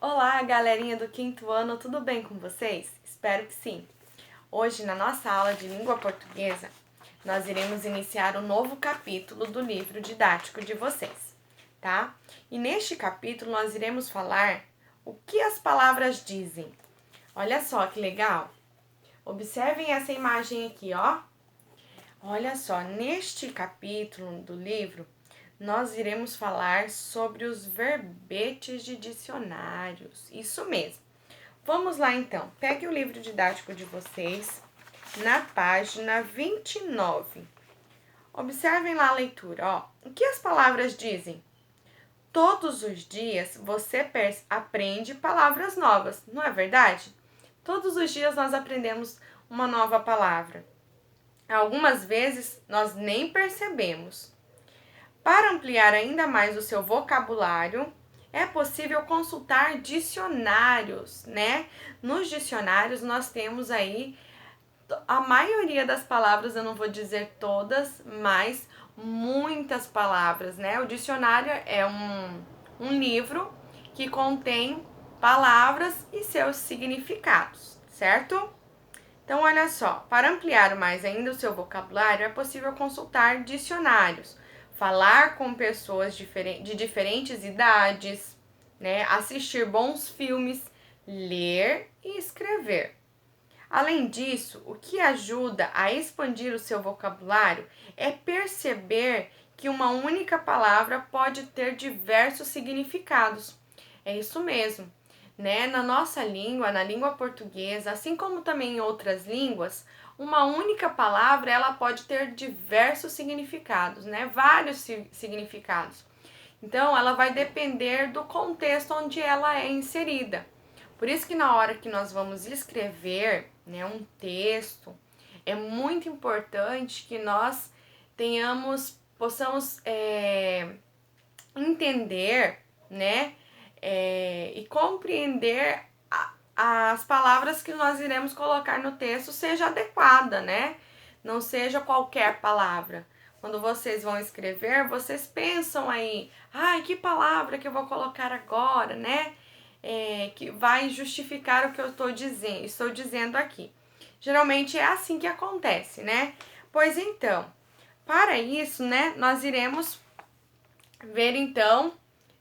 Olá, galerinha do quinto ano, tudo bem com vocês? Espero que sim. Hoje, na nossa aula de língua portuguesa, nós iremos iniciar um novo capítulo do livro didático de vocês, tá? E neste capítulo nós iremos falar o que as palavras dizem. Olha só que legal! Observem essa imagem aqui, ó. Olha só, neste capítulo do livro, nós iremos falar sobre os verbetes de dicionários. Isso mesmo. Vamos lá então. Pegue o livro didático de vocês na página 29. Observem lá a leitura, ó. O que as palavras dizem? Todos os dias você aprende palavras novas, não é verdade? Todos os dias nós aprendemos uma nova palavra. Algumas vezes nós nem percebemos. Para ampliar ainda mais o seu vocabulário, é possível consultar dicionários, né? Nos dicionários nós temos aí a maioria das palavras, eu não vou dizer todas, mas muitas palavras, né? O dicionário é um livro que contém palavras e seus significados, certo? Então, olha só, para ampliar mais ainda o seu vocabulário, é possível consultar dicionários, falar com pessoas de diferentes idades, né? Assistir bons filmes, ler e escrever. Além disso, o que ajuda a expandir o seu vocabulário é perceber que uma única palavra pode ter diversos significados. É isso mesmo, né? Na nossa língua, na língua portuguesa, assim como também em outras línguas, uma única palavra ela pode ter diversos significados, né? Vários significados. Então, ela vai depender do contexto onde ela é inserida. Por isso que na hora que nós vamos escrever, né, um texto, é muito importante que nós possamos entender, né, e compreender as palavras que nós iremos colocar no texto seja adequada, né? Não seja qualquer palavra. Quando vocês vão escrever, vocês pensam aí, ai, que palavra que eu vou colocar agora, né? Que vai justificar o que eu estou dizendo aqui. Geralmente é assim que acontece, né? Pois então, para isso, né, nós iremos ver então,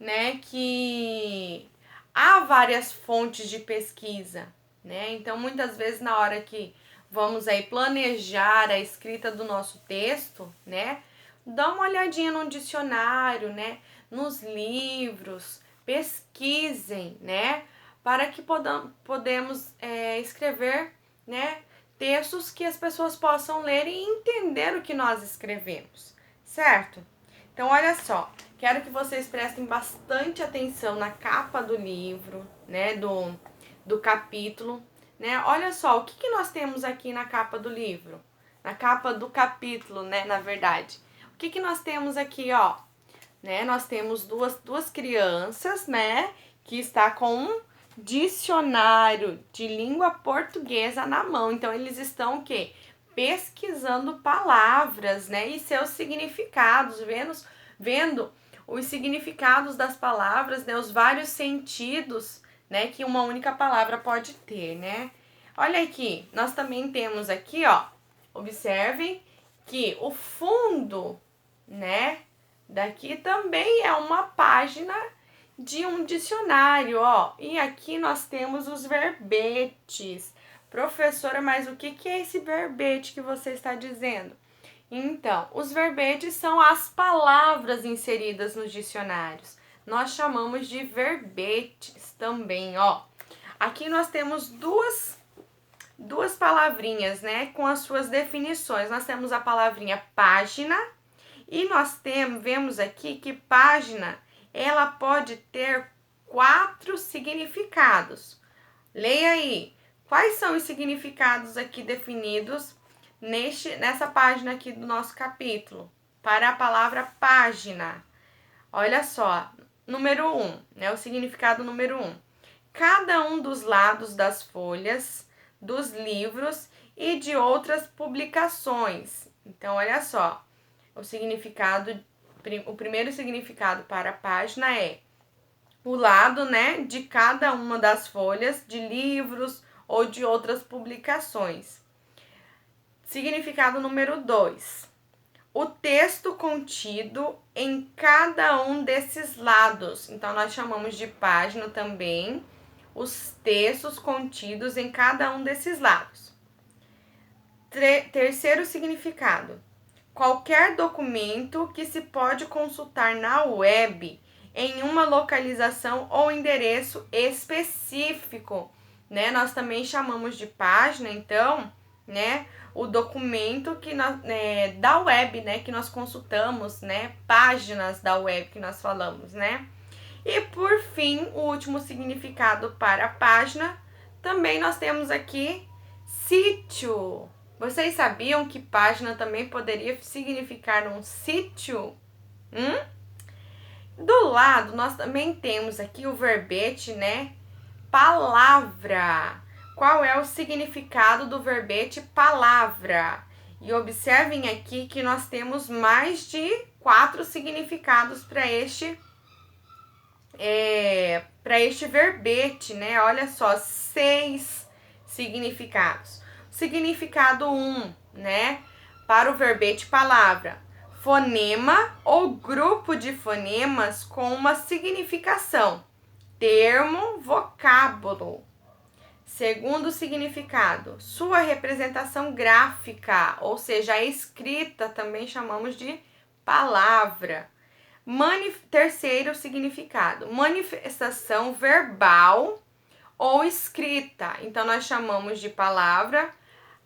né, que há várias fontes de pesquisa, né? Então, muitas vezes na hora que vamos aí planejar a escrita do nosso texto, né, dá uma olhadinha no dicionário, né, nos livros, pesquisem, né, para que podemos escrever, né, textos que as pessoas possam ler e entender o que nós escrevemos, certo? Então, olha só, quero que vocês prestem bastante atenção na capa do livro, né, do capítulo, né? Olha só, o que nós temos aqui na capa do livro? Na capa do capítulo, né, na verdade. O que nós temos aqui, ó? Né? Nós temos duas crianças, né, que está com um dicionário de língua portuguesa na mão. Então, eles estão o quê? Pesquisando palavras, né, e seus significados, vendo os significados das palavras, né, os vários sentidos, né, que uma única palavra pode ter, né? Olha aqui, nós também temos aqui, ó, observem que o fundo, né, daqui também é uma página de um dicionário, ó. E aqui nós temos os verbetes. Professora, mas o que é esse verbete que você está dizendo? Então, os verbetes são as palavras inseridas nos dicionários. Nós chamamos de verbetes também, ó. Aqui nós temos duas palavrinhas, né, com as suas definições. Nós temos a palavrinha página e nós vemos aqui que página, ela pode ter 4 significados. Leia aí. Quais são os significados aqui definidos nessa página aqui do nosso capítulo? Para a palavra página. Olha só, número 1, né? O significado número 1. Cada um dos lados das folhas, dos livros e de outras publicações. Então, olha só, o primeiro significado para a página é o lado, né, de cada uma das folhas de livros ou de outras publicações. Significado número 2. O texto contido em cada um desses lados. Então, nós chamamos de página também os textos contidos em cada um desses lados. Terceiro significado. Qualquer documento que se pode consultar na web em uma localização ou endereço específico, né? Nós também chamamos de página, então, né? O documento que nós, da web, né? Que nós consultamos, né? Páginas da web que nós falamos, né? E por fim, o último significado para página, também nós temos aqui sítio. Vocês sabiam que página também poderia significar um sítio? Do lado, nós também temos aqui o verbete, né? Palavra. Qual é o significado do verbete palavra? E observem aqui que nós temos mais de 4 significados para este verbete, né? Olha só, 6 significados. Significado 1, né? Para o verbete palavra. Fonema ou grupo de fonemas com uma significação. Termo, vocábulo. Segundo significado, sua representação gráfica, ou seja, a escrita também chamamos de palavra. Terceiro significado, manifestação verbal ou escrita. Então, nós chamamos de palavra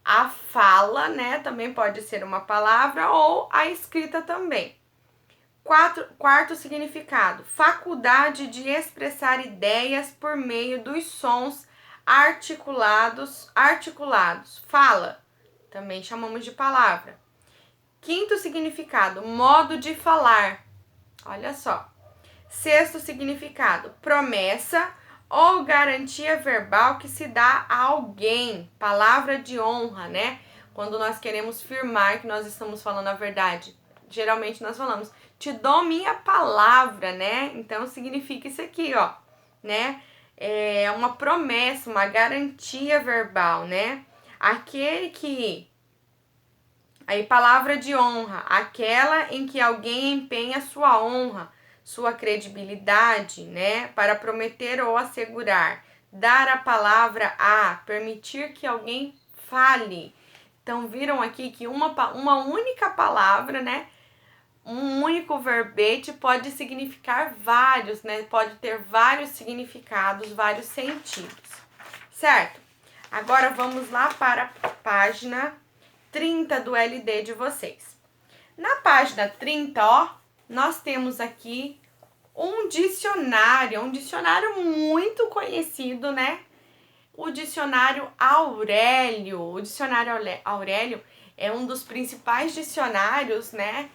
a fala, né? Também pode ser uma palavra ou a escrita também. Quarto significado, faculdade de expressar ideias por meio dos sons articulados. Fala, também chamamos de palavra. Quinto significado, modo de falar. Olha só. Sexto significado, promessa ou garantia verbal que se dá a alguém, palavra de honra, né? Quando nós queremos firmar que nós estamos falando a verdade, geralmente nós falamos, te dou minha palavra, né? Então significa isso aqui, ó, né? É uma promessa, uma garantia verbal, né? Aquele que... Aí, palavra de honra, aquela em que alguém empenha sua honra, sua credibilidade, né, para prometer ou assegurar, dar a palavra a, permitir que alguém fale. Então, viram aqui que uma única palavra, né, um único verbete pode significar vários, né, pode ter vários significados, vários sentidos, certo? Agora, vamos lá para a página 30 do LD de vocês. Na página 30, ó, nós temos aqui um dicionário muito conhecido, né? O dicionário Aurélio. O dicionário Aurélio é um dos principais dicionários, né,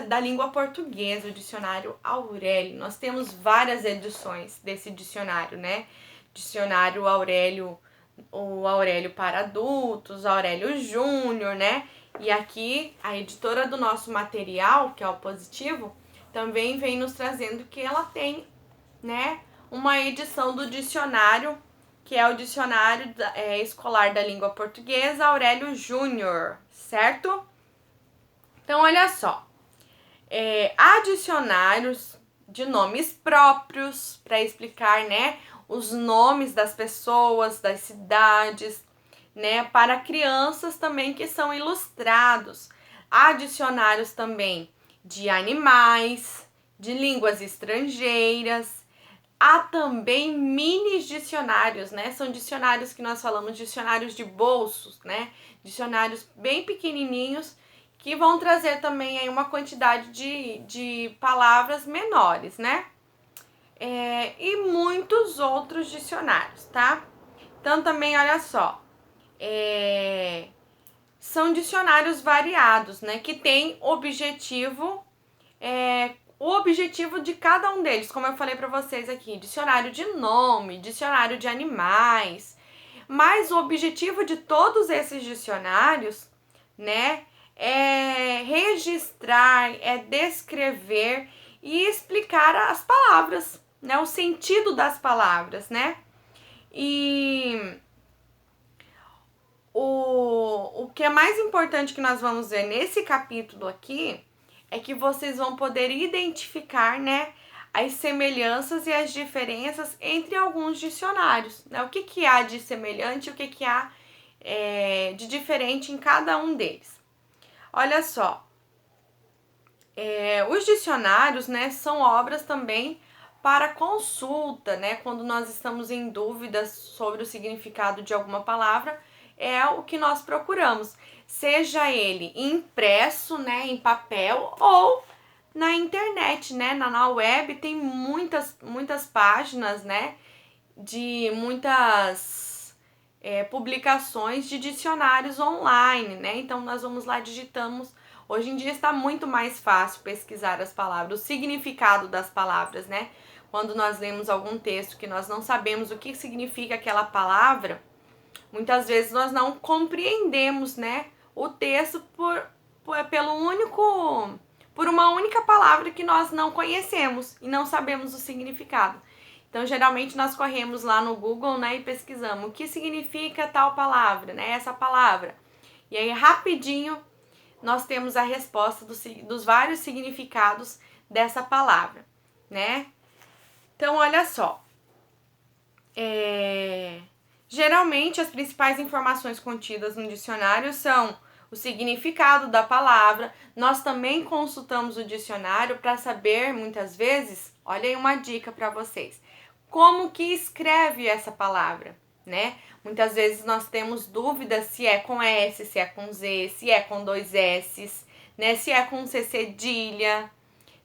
da língua portuguesa, o dicionário Aurélio. Nós temos várias edições desse dicionário, né? Dicionário Aurélio, o Aurélio para adultos, Aurélio Júnior, né? E aqui a editora do nosso material, que é o Positivo, também vem nos trazendo que ela tem, né, uma edição do dicionário, que é o dicionário escolar da língua portuguesa, Aurélio Júnior, certo? Então, olha só, há dicionários de nomes próprios para explicar, né, os nomes das pessoas, das cidades, né, para crianças também que são ilustrados. Há dicionários também de animais, de línguas estrangeiras. Há também mini dicionários, né? São dicionários que nós falamos, dicionários de bolsos, né? Dicionários bem pequenininhos que vão trazer também aí uma quantidade de palavras menores, né? E muitos outros dicionários, tá? Então, também, olha só, são dicionários variados, né? Que tem objetivo, o objetivo de cada um deles, como eu falei para vocês aqui, dicionário de nome, dicionário de animais, mas o objetivo de todos esses dicionários, né, é registrar, é descrever e explicar as palavras, né? O sentido das palavras, né? E o que é mais importante que nós vamos ver nesse capítulo aqui é que vocês vão poder identificar, né, as semelhanças e as diferenças entre alguns dicionários, né? O que há de semelhante e o que há de diferente em cada um deles. Olha só, os dicionários, né, são obras também para consulta, né? Quando nós estamos em dúvidas sobre o significado de alguma palavra, é o que nós procuramos, seja ele impresso, né, em papel ou na internet, né? Na web tem muitas páginas, né, de muitas publicações de dicionários online, né? Então nós vamos lá, digitamos. Hoje em dia está muito mais fácil pesquisar as palavras, o significado das palavras, né? Quando nós lemos algum texto que nós não sabemos o que significa aquela palavra, muitas vezes nós não compreendemos, né, o texto por uma única palavra que nós não conhecemos e não sabemos o significado. Então, geralmente nós corremos lá no Google, né, e pesquisamos o que significa tal palavra, né, essa palavra. E aí, rapidinho, nós temos a resposta dos vários significados dessa palavra, né? Então, olha só. Geralmente, as principais informações contidas no dicionário são o significado da palavra. Nós também consultamos o dicionário para saber, muitas vezes, olha aí uma dica para vocês, como que escreve essa palavra, né? Muitas vezes nós temos dúvidas se é com S, se é com Z, se é com 2 S's, né? Se é com C cedilha,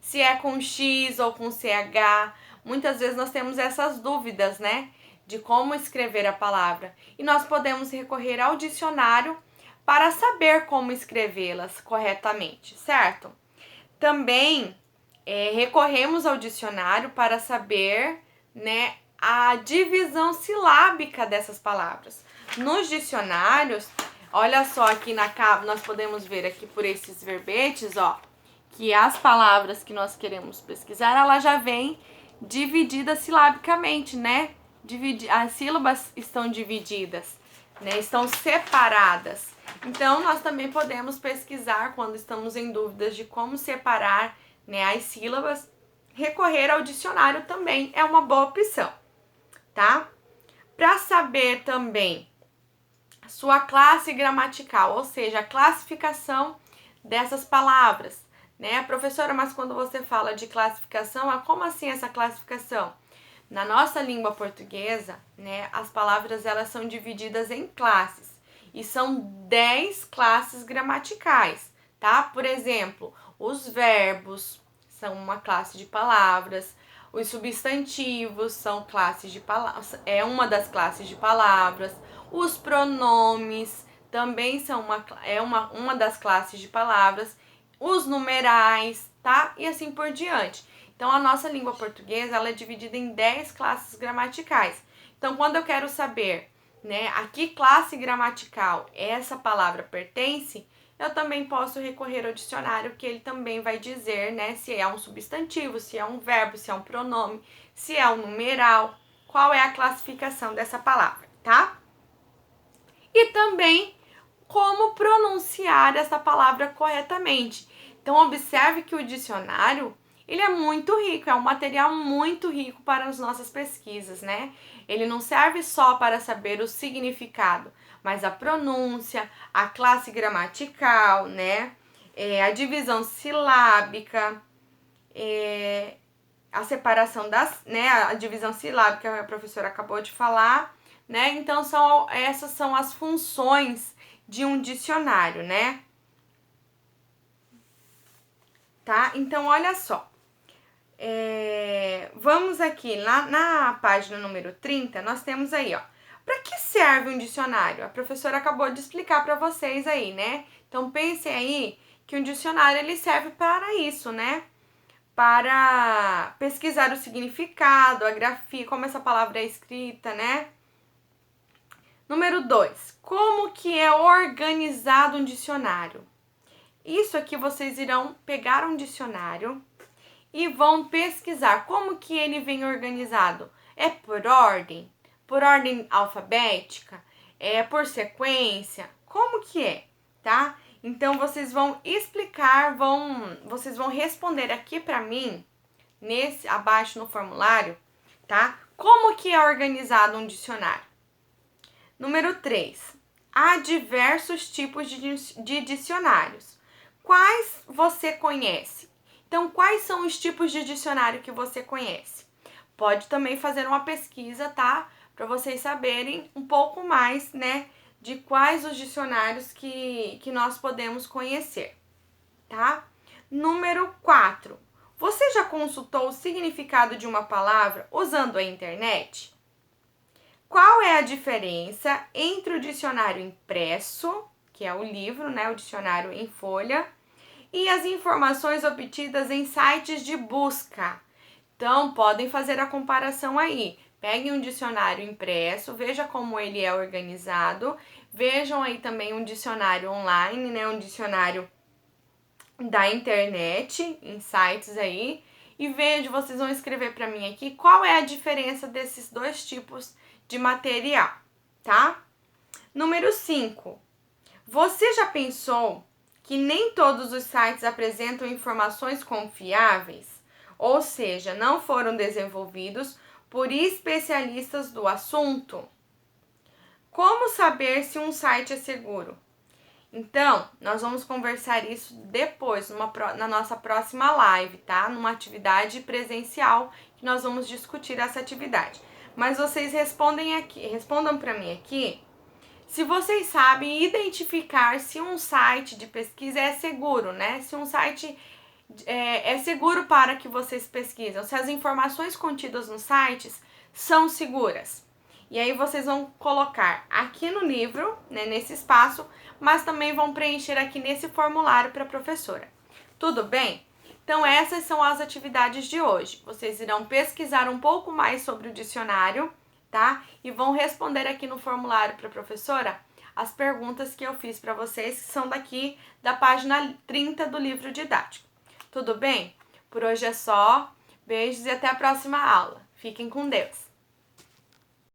se é com X ou com CH. Muitas vezes nós temos essas dúvidas, né, de como escrever a palavra. E nós podemos recorrer ao dicionário para saber como escrevê-las corretamente, certo? Também recorremos ao dicionário para saber, né, a divisão silábica dessas palavras. Nos dicionários, olha só aqui na capa, nós podemos ver aqui por esses verbetes, ó, que as palavras que nós queremos pesquisar, ela já vem dividida silabicamente, né? As sílabas estão divididas, né? Estão separadas. Então, nós também podemos pesquisar quando estamos em dúvidas de como separar, né, as sílabas. Recorrer ao dicionário também é uma boa opção, tá? Para saber também sua classe gramatical, ou seja, a classificação dessas palavras, né? Professora, mas quando você fala de classificação, como assim essa classificação? Na nossa língua portuguesa, né, as palavras elas são divididas em classes e são 10 classes gramaticais, tá? Por exemplo, os verbos são uma classe de palavras, os substantivos são classes de palavras, é uma das classes de palavras, os pronomes também são uma das classes de palavras, os numerais, tá? E assim por diante. Então, a nossa língua portuguesa, ela é dividida em 10 classes gramaticais. Então, quando eu quero saber, né, a que classe gramatical essa palavra pertence, eu também posso recorrer ao dicionário, que ele também vai dizer, né, se é um substantivo, se é um verbo, se é um pronome, se é um numeral, qual é a classificação dessa palavra, tá? E também como pronunciar essa palavra corretamente. Então, observe que o dicionário, ele é muito rico, é um material muito rico para as nossas pesquisas, né? Ele não serve só para saber o significado, mas a pronúncia, a classe gramatical, né? A divisão silábica, a separação né? A divisão silábica que a professora acabou de falar, né? Então, essas são as funções de um dicionário, né? Tá? Então, olha só. Vamos aqui, na página número 30, nós temos aí, ó. Para que serve um dicionário? A professora acabou de explicar para vocês aí, né? Então, pensem aí que um dicionário, ele serve para isso, né? Para pesquisar o significado, a grafia, como essa palavra é escrita, né? Número 2, como que é organizado um dicionário? Isso aqui vocês irão pegar um dicionário e vão pesquisar como que ele vem organizado. É por ordem alfabética? É por sequência? Como que é, tá? Então, vocês vão explicar, vocês vão responder aqui para mim, abaixo no formulário, tá? Como que é organizado um dicionário? Número 3. Há diversos tipos de dicionários. Quais você conhece? Então, quais são os tipos de dicionário que você conhece? Pode também fazer uma pesquisa, tá? Para vocês saberem um pouco mais, né, de quais os dicionários que nós podemos conhecer, tá? Número 4. Você já consultou o significado de uma palavra usando a internet? Qual é a diferença entre o dicionário impresso, que é o livro, né, o dicionário em folha, e as informações obtidas em sites de busca? Então, podem fazer a comparação aí. Peguem um dicionário impresso, veja como ele é organizado. Vejam aí também um dicionário online, né, um dicionário da internet, em sites aí. E veja, vocês vão escrever para mim aqui qual é a diferença desses dois tipos de material, tá? Número 5. Você já pensou que nem todos os sites apresentam informações confiáveis? Ou seja, não foram desenvolvidos por especialistas do assunto? Como saber se um site é seguro? Então, nós vamos conversar isso depois, na nossa próxima live, tá? Numa atividade presencial, que nós vamos discutir essa atividade. Mas vocês respondam para mim aqui, se vocês sabem identificar se um site de pesquisa é seguro, né? Se um site é seguro para que vocês pesquisem, se as informações contidas nos sites são seguras. E aí vocês vão colocar aqui no livro, né, nesse espaço, mas também vão preencher aqui nesse formulário para a professora. Tudo bem? Então essas são as atividades de hoje. Vocês irão pesquisar um pouco mais sobre o dicionário, tá? E vão responder aqui no formulário para a professora as perguntas que eu fiz para vocês, que são daqui da página 30 do livro didático. Tudo bem? Por hoje é só. Beijos e até a próxima aula. Fiquem com Deus!